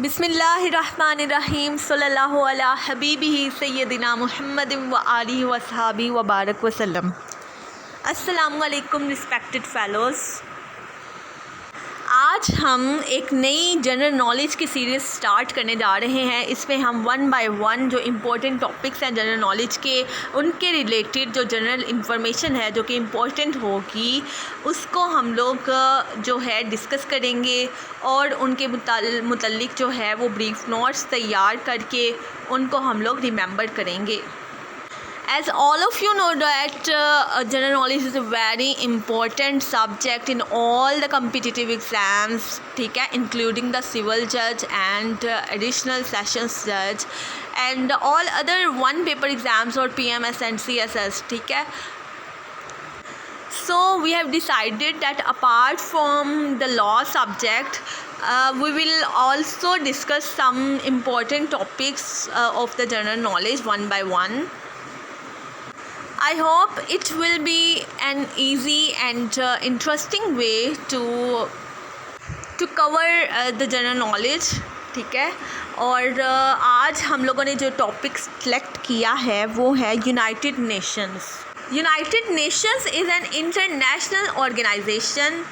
बिस्मिल्लाहिर्रहमानिर्रहीम सल्लल्लाहु अला हबीबिही सय्यदिना मुहम्मद व आलिहि व सहाबी व बारक वसल्लम। अस्सलामु अलैकुम रिस्पेक्टेड फेलोज़। आज हम एक नई जनरल नॉलेज की सीरीज़ स्टार्ट करने जा रहे हैं। इसमें हम वन बाय वन जो इम्पोर्टेंट टॉपिक्स हैं जनरल नॉलेज के, उनके रिलेटेड जो जनरल इंफॉर्मेशन है जो कि इम्पोर्टेंट होगी, उसको हम लोग जो है डिस्कस करेंगे और उनके मुतालिक जो है वो ब्रीफ नोट्स तैयार करके उनको हम लोग रिमेंबर करेंगे। As all of you know that general knowledge is a very important subject in all the competitive exams, ठीक है, including the civil judge and additional sessions judge and all other one paper exams or PMS and CSS, ठीक है. So we have decided that apart from the law subject, we will also discuss some important topics of the general knowledge one by one. I hope it will be an easy and interesting way to cover the general knowledge, ठीक है. और आज हम लोगों ने जो topic select किया है वो है United Nations. United Nations is an international organisation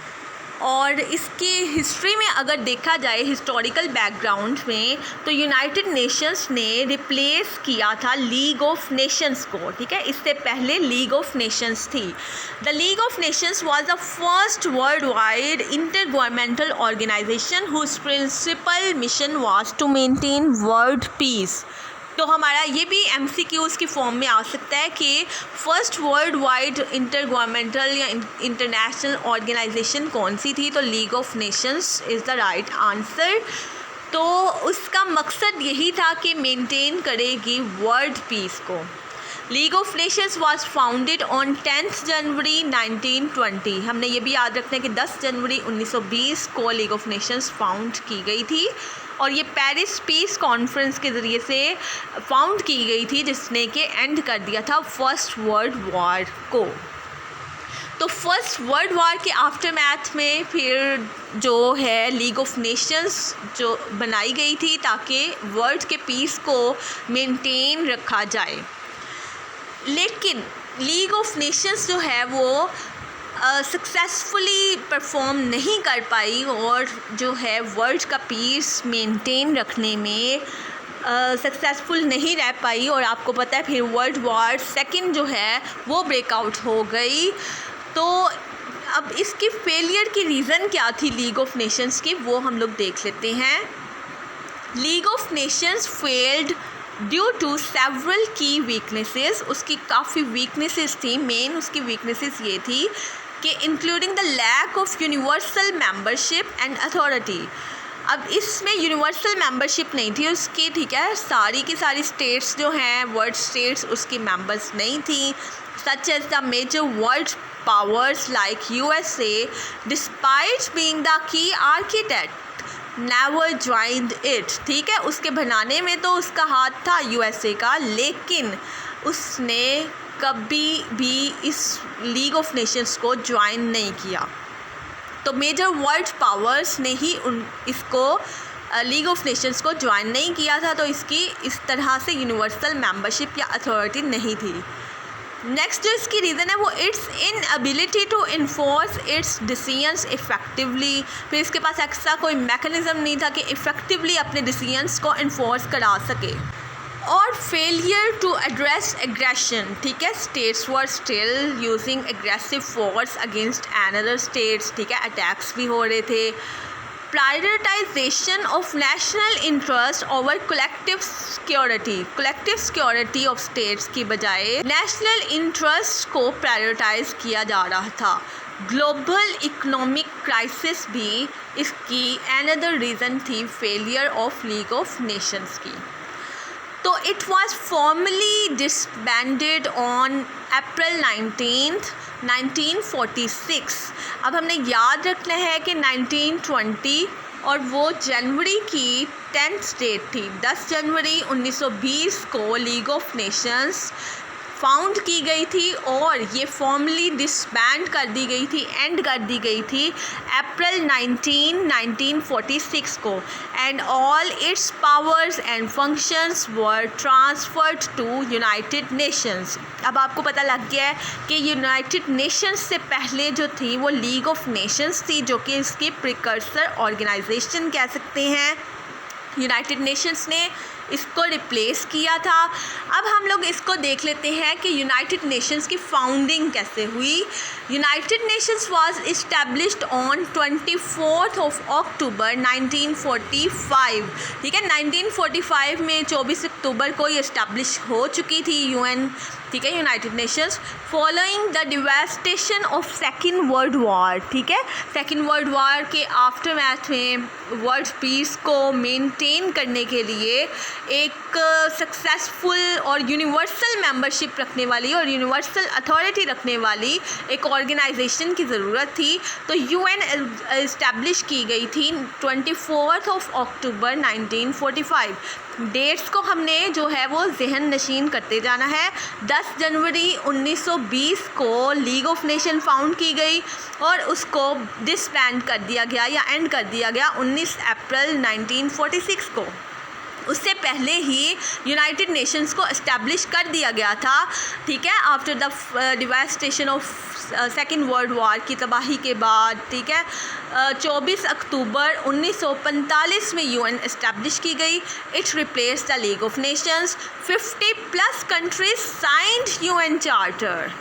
और इसकी हिस्ट्री में अगर देखा जाए हिस्टोरिकल बैकग्राउंड में तो यूनाइटेड नेशंस ने रिप्लेस किया था लीग ऑफ नेशंस को, ठीक है. इससे पहले लीग ऑफ नेशंस थी. The League of Nations was the first world wide intergovernmental organisation whose principal mission was to maintain world peace. तो हमारा ये भी MCQs की फॉर्म में आ सकता है कि first world wide inter governmental या इंटरनेशनल ऑर्गेनाइजेशन कौन सी थी, तो league of Nations is the right answer. तो उसका मकसद यही था कि मेंटेन करेगी वर्ल्ड पीस को. League of Nations was founded on 10 जनवरी 1920. हमने ये भी याद रखना है कि 10 जनवरी 1920 को लीग ऑफ नेशंस फाउंड की गई थी और ये पेरिस पीस कॉन्फ्रेंस के ज़रिए से फाउंड की गई थी जिसने कि एंड कर दिया था फर्स्ट वर्ल्ड वॉर को. तो फर्स्ट वर्ल्ड वॉर के आफ्टर मैथ में फिर जो है लीग ऑफ नेशंस जो बनाई गई थी ताकि वर्ल्ड के पीस को मेंटेन रखा जाए. लेकिन लीग ऑफ नेशंस जो है वो सक्सेसफुली परफॉर्म नहीं कर पाई और जो है वर्ल्ड का पीस मेंटेन रखने में सक्सेसफुल नहीं रह पाई. और आपको पता है फिर वर्ल्ड वॉर सेकंड जो है वो ब्रेकआउट हो गई. तो अब इसकी फेलियर की रीज़न क्या थी लीग ऑफ नेशंस की, वो हम लोग देख लेते हैं. League of Nations failed due to several key weaknesses. उसकी काफ़ी वीकनेसेस थी. मेन उसकी वीकनेसेस ये थी कि including the lack of universal membership and authority. अब इसमें यूनिवर्सल मेंबरशिप नहीं थी उसकी, ठीक है. सारी की सारी स्टेट्स जो हैं वर्ल्ड स्टेट्स उसकी मेंबर्स नहीं थी. Such as the major world powers like USA despite being the key architect never joined it, ठीक है. उसके बनाने में तो उसका हाथ था USA का, लेकिन उसने कभी भी इस लीग ऑफ नेशंस को ज्वाइन नहीं किया. तो मेजर वर्ल्ड पावर्स ने ही इसको लीग ऑफ नेशंस को ज्वाइन नहीं किया था. तो इसकी इस तरह से यूनिवर्सल मेंबरशिप या अथॉरिटी नहीं थी. नेक्स्ट जो इसकी रीज़न है वो its inability to enforce its decisions effectively. फिर इसके पास ऐसा कोई मैकेनिज़्म नहीं था कि इफ़ेक्टिवली अपने डिसीजंस को इन्फोर्स करा सके. और फेलियर टू एड्रेस एग्रेशन, ठीक है. States were still using aggressive force against another states, ठीक है. अटैक्स भी हो रहे थे. Prioritisation of national interest over collective security of states की बजाय नेशनल इंटरेस्ट को प्रायोरिटाइज किया जा रहा था. ग्लोबल इकोनॉमिक क्राइसिस भी इसकी अनदर रीज़न थी failure of league of Nations की. तो it was formally disbanded on April 19th 1946. अब हमने याद रखना है कि 1920 और वो जनवरी की 10th डेट थी. 10 जनवरी 1920 को लीग ऑफ नेशंस फाउंड की गई थी और ये फॉर्मली डिसबैंड कर दी गई थी, एंड कर दी गई थी अप्रैल 1946 को, and all its powers and functions were transferred to United Nations. अब आपको पता लग गया है कि यूनाइटेड नेशंस से पहले जो थी वो लीग ऑफ नेशंस थी, जो कि इसकी प्रिकर्सर ऑर्गेनाइजेशन कह सकते हैं। यूनाइटेड नेशंस ने इसको रिप्लेस किया था। अब हम लोग इसको देख लेते हैं कि यूनाइटेड नेशंस की फाउंडिंग कैसे हुई। United Nations was established on 24 अक्टूबर 1945। ठीक है, 1945 में 24 अक्टूबर को ये इस्टेब्लिश हो चुकी थी यूएन, ठीक है, United Nations, following the devastation of second world war. ठीक है, सेकेंड वर्ल्ड वॉर के आफ्टर मैथ में वर्ल्ड पीस को मेंटेन करने के लिए एक सक्सेसफुल और यूनिवर्सल मेंबरशिप रखने वाली और यूनिवर्सल अथॉरिटी रखने वाली एक ऑर्गेनाइजेशन की ज़रूरत थी। तो यूएन इस्टेब्लिश की गई थी 24 अक्टूबर 1945। डेट्स को हमने जो है वो जहन नशीन करते जाना है। 10 जनवरी 1920 को लीग ऑफ नेशन फाउंड की गई और उसको डिसबैंड कर दिया गया या एंड कर दिया गया 19 अप्रैल 1946 को। उससे पहले ही यूनाइटेड नेशंस को इस्टेब्लिश कर दिया गया था। ठीक है, after the devastation of second world war की तबाही के बाद। ठीक है, 24 अक्टूबर 1945 में यूएन इस्टेब्लिश की गई। It replace the League of Nations. 50+ countries signed UN charter.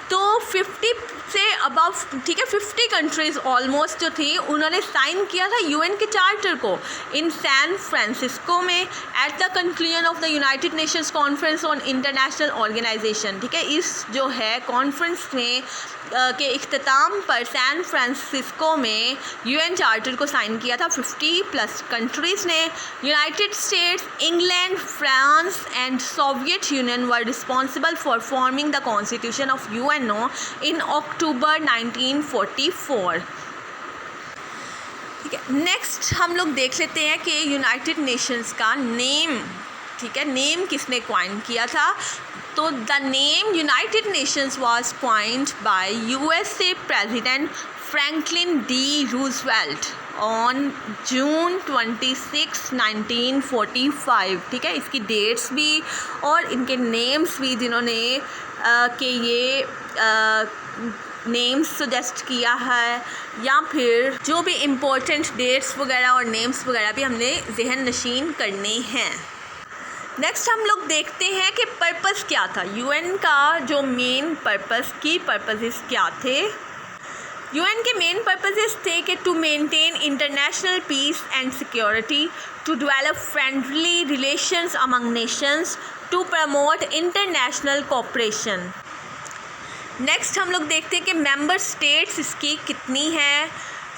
तो 50 से अबव, ठीक है, 50 कंट्रीज़ ऑलमोस्ट जो थी उन्होंने साइन किया था यूएन के चार्टर को इन सैन फ्रांसिस्को में at the conclusion of the United Nations conference on international organisation. ठीक है, इस जो है कॉन्फ्रेंस में के इख्तिताम पर सैन फ्रांसिस्को में यूएन चार्टर को साइन किया था 50+ कंट्रीज़ ने। United States, England, France and Soviet Union were responsible for forming the constitution of UNO in October 1944। ठीक है, नेक्स्ट हम लोग देख लेते हैं कि यूनाइटेड नेशंस का नेम, ठीक है, नेम किसने क्वाइन किया था। तो the name United Nations was coined by USA president Franklin D Roosevelt on June 26, 1945। ठीक है, इसकी डेट्स भी और इनके नेम्स भी जिन्होंने कि ये नेम्स सजेस्ट किया है या फिर जो भी इम्पोर्टेंट डेट्स वगैरह और नेम्स वगैरह भी हमने जहन नशीन करने हैं। नेक्स्ट हम लोग देखते हैं कि पर्पस क्या था यूएन का, जो मेन पर्पस की पर्पसेस क्या थे। यूएन के मेन पर्पसेस थे कि to maintain international peace and security, to develop friendly relations among nations, to promote international cooperation. Next हम लोग देखते हैं कि मेंबर स्टेट्स इसकी कितनी हैं।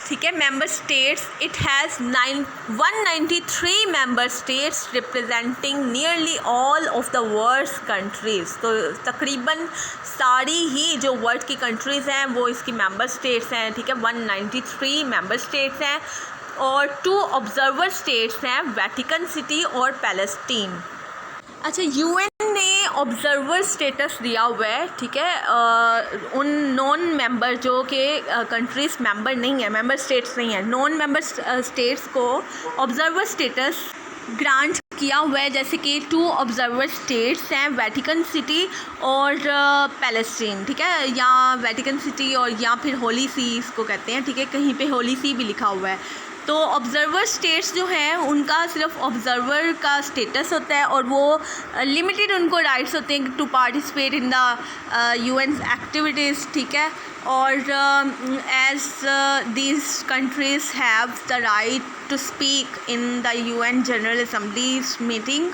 ठीक है, member states, it has 193 member states representing nearly all of the world's countries. तो तकरीबन सारी ही जो वर्ल्ड की कंट्रीज़ हैं वो इसकी मेंबर स्टेट्स हैं। ठीक है, 193 मेंबर स्टेट्स हैं और 2 ऑब्जर्वर स्टेट्स हैं, वेटिकन सिटी और पैलेस्टीन। अच्छा, यूएन ने ऑब्जर्वर स्टेटस दिया हुआ है। ठीक है, उन नॉन मेंबर जो कि कंट्रीज़ मेंबर नहीं है, मेंबर स्टेट्स नहीं है, नॉन मेंबर स्टेट्स को ऑब्जर्वर स्टेटस ग्रांट किया हुआ है। जैसे कि 2 ऑब्जर्वर स्टेट्स हैं, वेटिकन सिटी और पैलेस्टीन। ठीक है, या वेटिकन सिटी और या फिर होली सी इसको कहते हैं। ठीक है, कहीं पे होली सी भी लिखा हुआ है। तो ऑब्ज़र्वर स्टेट्स जो हैं उनका सिर्फ ऑब्ज़र्वर का स्टेटस होता है और वो लिमिटेड उनको राइट्स होते हैं to participate in the UN activities. ठीक है, और as these countries have the right to speak in the UN general assemblies meeting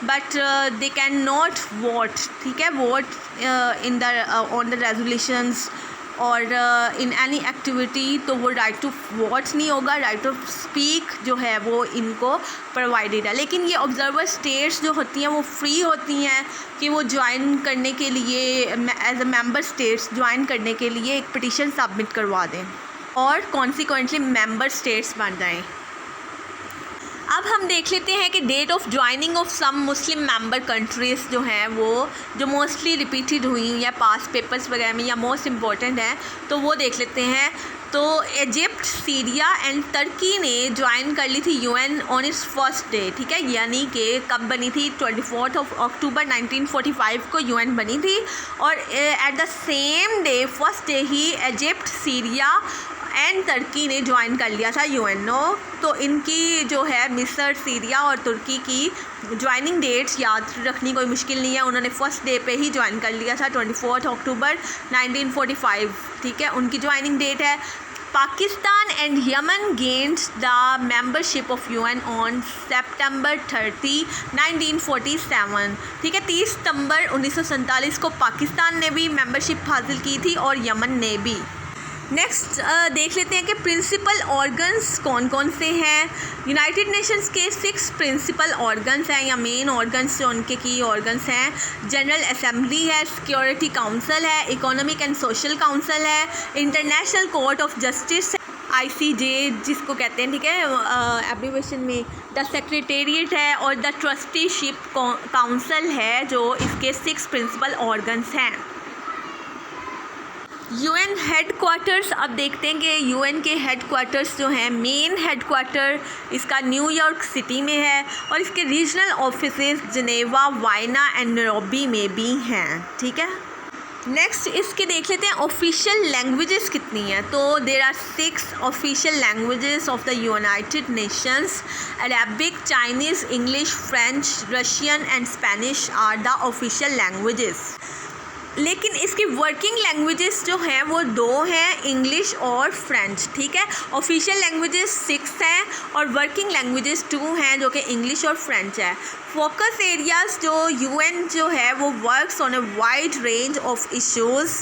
but they can not vote. ठीक है, vote in the on the resolutions और in any activity, तो वो right to vote नहीं होगा, right to speak जो है वो इनको प्रोवाइडेड है। लेकिन ये ऑब्जर्वर स्टेट्स जो होती हैं वो फ्री होती हैं कि वो ज्वाइन करने के लिए as a member states join करने के लिए एक पिटीशन सबमिट करवा दें और कॉन्सिक्वेंटली मेंबर स्टेट्स बन जाएं। अब हम देख लेते हैं कि date of joining of some Muslim member countries जो हैं वो जो मोस्टली रिपीटेड हुई या पास पेपर्स वगैरह में या मोस्ट इम्पॉर्टेंट है तो वो देख लेते हैं। तो इजिप्ट, सीरिया एंड टर्की ने ज्वाइन कर ली थी UN on it's first day, ठीक है, यानी कि कब बनी थी 24 अक्टूबर 1945 को यूएन बनी थी। और at the same day first day he Egypt, Syria and Turkey ने ज्वाइन कर लिया था यूएनओ। तो इनकी जो है मिस्र, सीरिया और तुर्की की ज्वाइनिंग डेट्स याद रखनी कोई मुश्किल नहीं है, उन्होंने फर्स्ट डे पे ही ज्वाइन कर लिया था 24 अक्टूबर 1945, ठीक है, उनकी ज्वाइनिंग डेट है। Pakistan and Yemen gained the membership of UN on सितंबर 30, 1947, ठीक है, 30 सितंबर 1947 को पाकिस्तान ने भी मेंबरशिप हासिल की थी और यमन ने भी। नेक्स्ट देख लेते हैं कि प्रिंसिपल ऑर्गन्स कौन कौन से हैं। यूनाइटेड नेशंस के 6 प्रिंसिपल ऑर्गन्स हैं या मेन ऑर्गन्स जो उनके की ऑर्गन्स हैं। जनरल असेंबली है, सिक्योरिटी काउंसिल है, इकोनॉमिक एंड सोशल काउंसिल है, international court of justice ICJ जिसको कहते हैं, ठीक है, एब्रीवेशन में, द सेक्रेटेरिएट है और द ट्रस्टीशिप काउंसिल है जो इसके 6 प्रिंसिपल ऑर्गन्स हैं। यूएन हेडक्वार्टर्स, अब देखते हैं कि यूएन के हेडक्वार्टर्स जो हैं, मेन हेडक्वार्टर इसका न्यूयॉर्क सिटी में है और इसके regional offices Geneva, Vienna and Nairobi में भी हैं, ठीक है। नेक्स्ट इसके देख लेते हैं ऑफिशियल लैंग्वेजेस कितनी हैं। तो there are 6 official languages of the United Nations. Arabic, Chinese, English, French, Russian and Spanish are the official languages. लेकिन इसकी वर्किंग लैंग्वेजेस जो हैं वो 2 हैं, इंग्लिश और फ्रेंच, ठीक है। ऑफिशियल लैंग्वेजेस 6 हैं और वर्किंग लैंग्वेजेस 2 हैं जो कि इंग्लिश और फ्रेंच है। फोकस एरियाज़ जो यूएन जो है वो works on a wide range of issues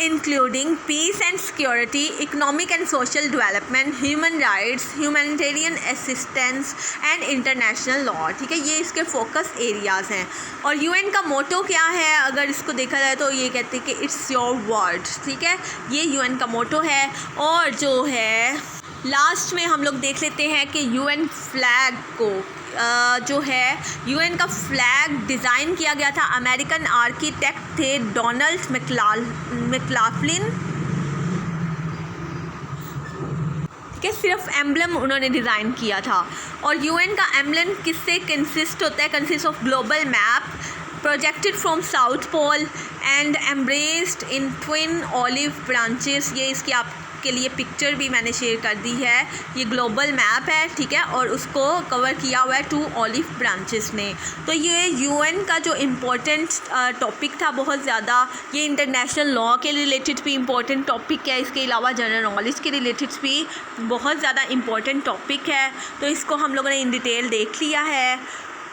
including peace and security, economic and social development, human rights, humanitarian assistance and international law, ठीक है, ये इसके फोकस एरियाज़ हैं। और यूएन का मोटो क्या है, अगर इसको देखा जाए तो ये कहते हैं कि इट्स योर वर्ड, ठीक है, ये यूएन का मोटो है। और जो है लास्ट में हम लोग देख लेते हैं कि यूएन फ्लैग को जो है यूएन का फ्लैग डिज़ाइन किया गया था, अमेरिकन आर्किटेक्ट थे डोनाल्ड मैक्लाफ्लिन, ठीक है, सिर्फ एम्बलम उन्होंने डिज़ाइन किया था। और यूएन का एम्बलम किससे कंसिस्ट होता है, consist of global map projected from South Pole and embraced in twin olive branches. ये इसकी आपके लिए पिक्चर भी मैंने शेयर कर दी है, ये ग्लोबल मैप है, ठीक है, और उसको कवर किया हुआ है 2 ऑलिव ब्रांचेस ने। तो ये यूएन का जो इम्पोर्टेंट टॉपिक था बहुत ज़्यादा, ये इंटरनेशनल लॉ के रिलेटेड भी इम्पोर्टेंट टॉपिक है, इसके अलावा जनरल नॉलेज के रिलेटेड भी बहुत ज़्यादा इम्पोर्टेंट टॉपिक है। तो इसको हम लोगों ने इन डिटेल देख लिया है।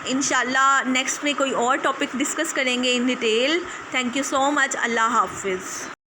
इंशाल्लाह नेक्स्ट में कोई और टॉपिक डिस्कस करेंगे in detail. Thank you so much. अल्लाह हाफिज़।